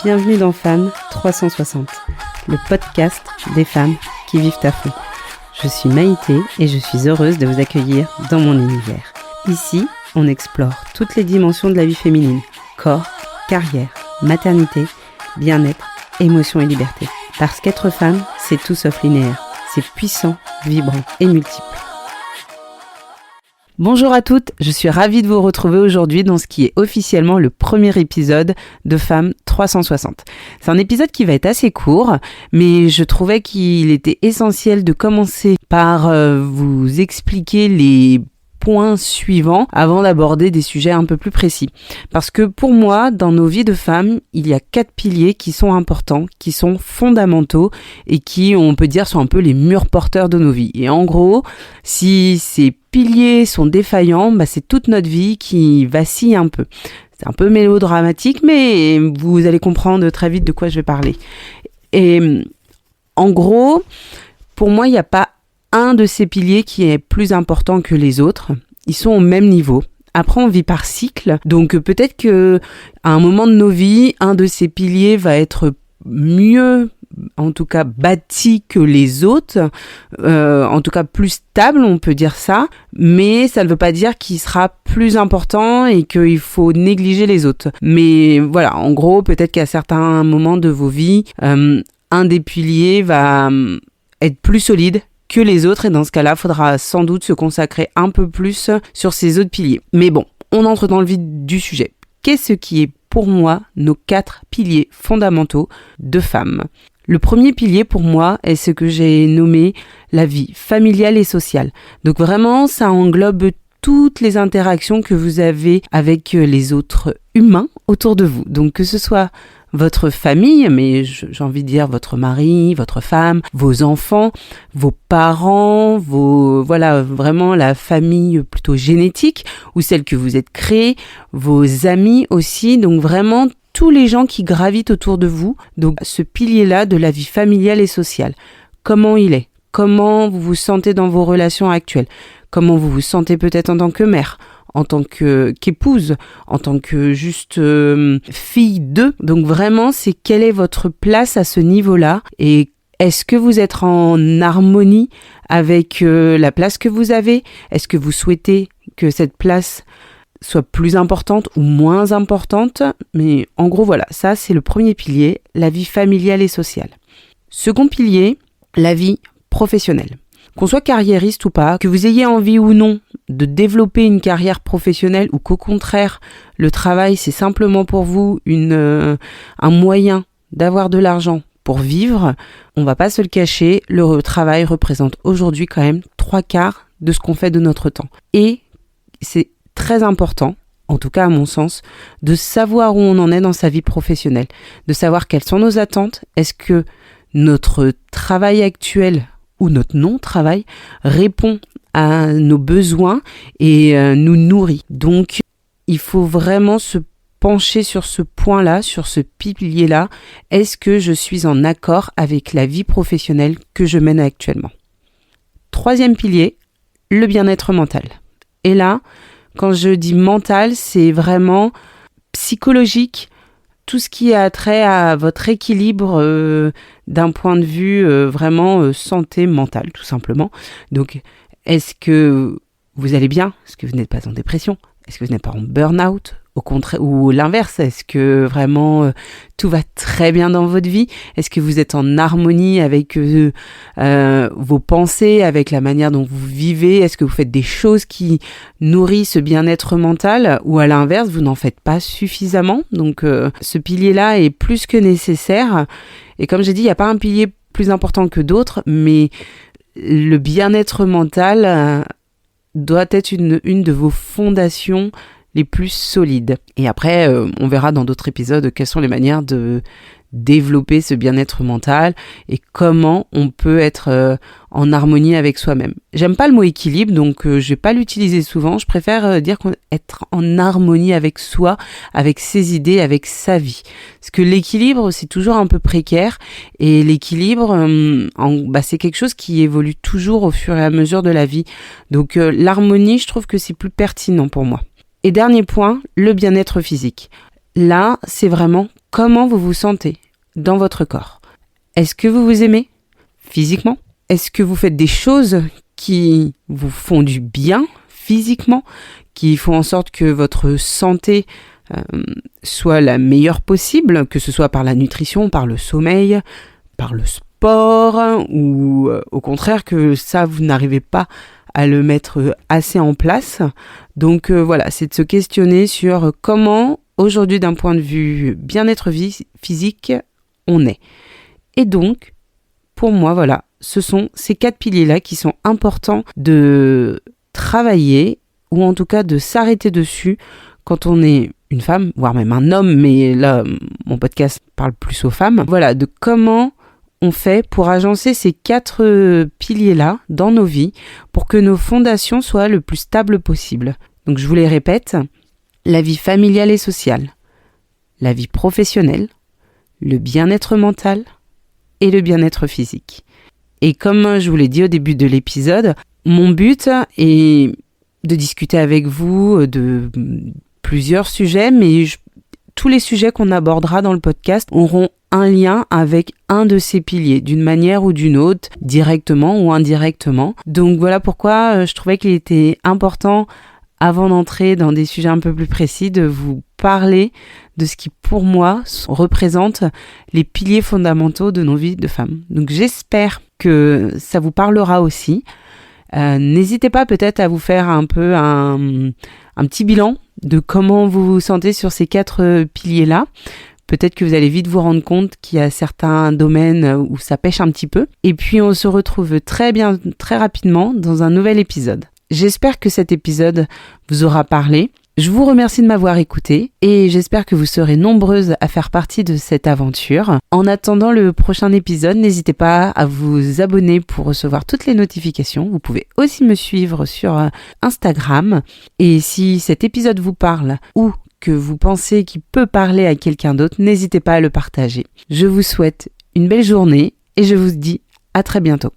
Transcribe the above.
Bienvenue dans Femmes 360, le podcast des femmes qui vivent à fond. Je suis Maïté et je suis heureuse de vous accueillir dans mon univers. Ici, on explore toutes les dimensions de la vie féminine, corps, carrière, maternité, bien-être, émotion et liberté. Parce qu'être femme, c'est tout sauf linéaire, c'est puissant, vibrant et multiple. Bonjour à toutes, je suis ravie de vous retrouver aujourd'hui dans ce qui est officiellement le premier épisode de Femmes 360. C'est un épisode qui va être assez court, mais je trouvais qu'il était essentiel de commencer par vous expliquer les points suivants avant d'aborder des sujets un peu plus précis. Parce que pour moi, dans nos vies de femmes, il y a 4 piliers qui sont importants, qui sont fondamentaux et qui, on peut dire, sont un peu les murs porteurs de nos vies. Et en gros, si ces piliers sont défaillants, c'est toute notre vie qui vacille un peu. C'est un peu mélodramatique, mais vous allez comprendre très vite de quoi je vais parler. Et en gros, pour moi, il n'y a pas un de ces piliers qui est plus important que les autres. Ils sont au même niveau. Après, on vit par cycle. Donc, peut-être que à un moment de nos vies, un de ces piliers va être mieux, en tout cas bâti que les autres, en tout cas plus stable, on peut dire ça, mais ça ne veut pas dire qu'il sera plus important et qu'il faut négliger les autres. Mais voilà, en gros, peut-être qu'à certains moments de vos vies, un des piliers va être plus solide que les autres, et dans ce cas-là, il faudra sans doute se consacrer un peu plus sur ces autres piliers. Mais bon, on entre dans le vif du sujet. Qu'est-ce qui est pour moi nos 4 piliers fondamentaux de femmes ? Le premier pilier pour moi est ce que j'ai nommé la vie familiale et sociale. Donc vraiment, ça englobe toutes les interactions que vous avez avec les autres humains autour de vous. Donc que ce soit votre famille, mais j'ai envie de dire votre mari, votre femme, vos enfants, vos parents, voilà, vraiment la famille plutôt génétique ou celle que vous êtes créée, vos amis aussi, donc vraiment tous les gens qui gravitent autour de vous. Donc ce pilier-là de la vie familiale et sociale, comment il est ? Comment vous vous sentez dans vos relations actuelles ? Comment vous vous sentez peut-être en tant que mère ? En tant qu'épouse, en tant que juste fille d'eux. Donc vraiment, c'est quelle est votre place à ce niveau-là et est-ce que vous êtes en harmonie avec la place que vous avez ? Est-ce que vous souhaitez que cette place soit plus importante ou moins importante ? Mais en gros, voilà, ça c'est le premier pilier, la vie familiale et sociale. Second pilier, la vie professionnelle. Qu'on soit carriériste ou pas, que vous ayez envie ou non de développer une carrière professionnelle ou qu'au contraire, le travail c'est simplement pour vous un moyen d'avoir de l'argent pour vivre, on va pas se le cacher, le travail représente aujourd'hui quand même 3/4 de ce qu'on fait de notre temps. Et c'est très important, en tout cas à mon sens, de savoir où on en est dans sa vie professionnelle, de savoir quelles sont nos attentes, est-ce que notre travail actuel où notre non-travail répond à nos besoins et nous nourrit. Donc, il faut vraiment se pencher sur ce point-là, sur ce pilier-là. Est-ce que je suis en accord avec la vie professionnelle que je mène actuellement ? Troisième pilier, le bien-être mental. Et là, quand je dis mental, c'est vraiment psychologique, tout ce qui a trait à votre équilibre d'un point de vue vraiment santé mentale, tout simplement. Donc, est-ce que vous allez bien ? Est-ce que vous n'êtes pas en dépression ? Est-ce que vous n'êtes pas en burn-out ? Au contraire, ou l'inverse, est-ce que vraiment tout va très bien dans votre vie ? Est-ce que vous êtes en harmonie avec vos pensées, avec la manière dont vous vivez ? Est-ce que vous faites des choses qui nourrissent ce bien-être mental ? Ou à l'inverse, vous n'en faites pas suffisamment ? Donc ce pilier-là est plus que nécessaire. Et comme j'ai dit, il n'y a pas un pilier plus important que d'autres, mais le bien-être mental doit être une de vos fondations les plus solides. Et après, on verra dans d'autres épisodes quelles sont les manières de développer ce bien-être mental et comment on peut être en harmonie avec soi-même. J'aime pas le mot équilibre, donc je vais pas l'utiliser souvent. Je préfère dire être en harmonie avec soi, avec ses idées, avec sa vie. Parce que l'équilibre, c'est toujours un peu précaire et l'équilibre, c'est quelque chose qui évolue toujours au fur et à mesure de la vie. Donc l'harmonie, je trouve que c'est plus pertinent pour moi. Et dernier point, le bien-être physique. Là, c'est vraiment comment vous vous sentez dans votre corps. Est-ce que vous vous aimez physiquement? Est-ce que vous faites des choses qui vous font du bien physiquement, qui font en sorte que votre santé soit la meilleure possible, que ce soit par la nutrition, par le sommeil, par le sport, ou au contraire que ça, vous n'arrivez pas à le mettre assez en place. Donc voilà, c'est de se questionner sur comment, aujourd'hui, d'un point de vue bien-être physique, on est. Et donc, pour moi, voilà, ce sont ces 4 piliers-là qui sont importants de travailler, ou en tout cas de s'arrêter dessus quand on est une femme, voire même un homme, mais là, mon podcast parle plus aux femmes. Voilà, de comment on fait pour agencer ces 4 piliers-là dans nos vies pour que nos fondations soient le plus stables possible. Donc je vous les répète, la vie familiale et sociale, la vie professionnelle, le bien-être mental et le bien-être physique. Et comme je vous l'ai dit au début de l'épisode, mon but est de discuter avec vous de plusieurs sujets, mais tous les sujets qu'on abordera dans le podcast auront un lien avec un de ces piliers, d'une manière ou d'une autre, directement ou indirectement. Donc voilà pourquoi je trouvais qu'il était important, avant d'entrer dans des sujets un peu plus précis, de vous parler de ce qui, pour moi, représente les piliers fondamentaux de nos vies de femmes. Donc j'espère que ça vous parlera aussi. N'hésitez pas peut-être à vous faire un peu un petit bilan de comment vous vous sentez sur ces 4 piliers-là. Peut-être que vous allez vite vous rendre compte qu'il y a certains domaines où ça pêche un petit peu. Et puis on se retrouve très rapidement dans un nouvel épisode. J'espère que cet épisode vous aura parlé. Je vous remercie de m'avoir écouté et j'espère que vous serez nombreuses à faire partie de cette aventure. En attendant le prochain épisode, n'hésitez pas à vous abonner pour recevoir toutes les notifications. Vous pouvez aussi me suivre sur Instagram. Et si cet épisode vous parle ou que vous pensez qu'il peut parler à quelqu'un d'autre, n'hésitez pas à le partager. Je vous souhaite une belle journée et je vous dis à très bientôt.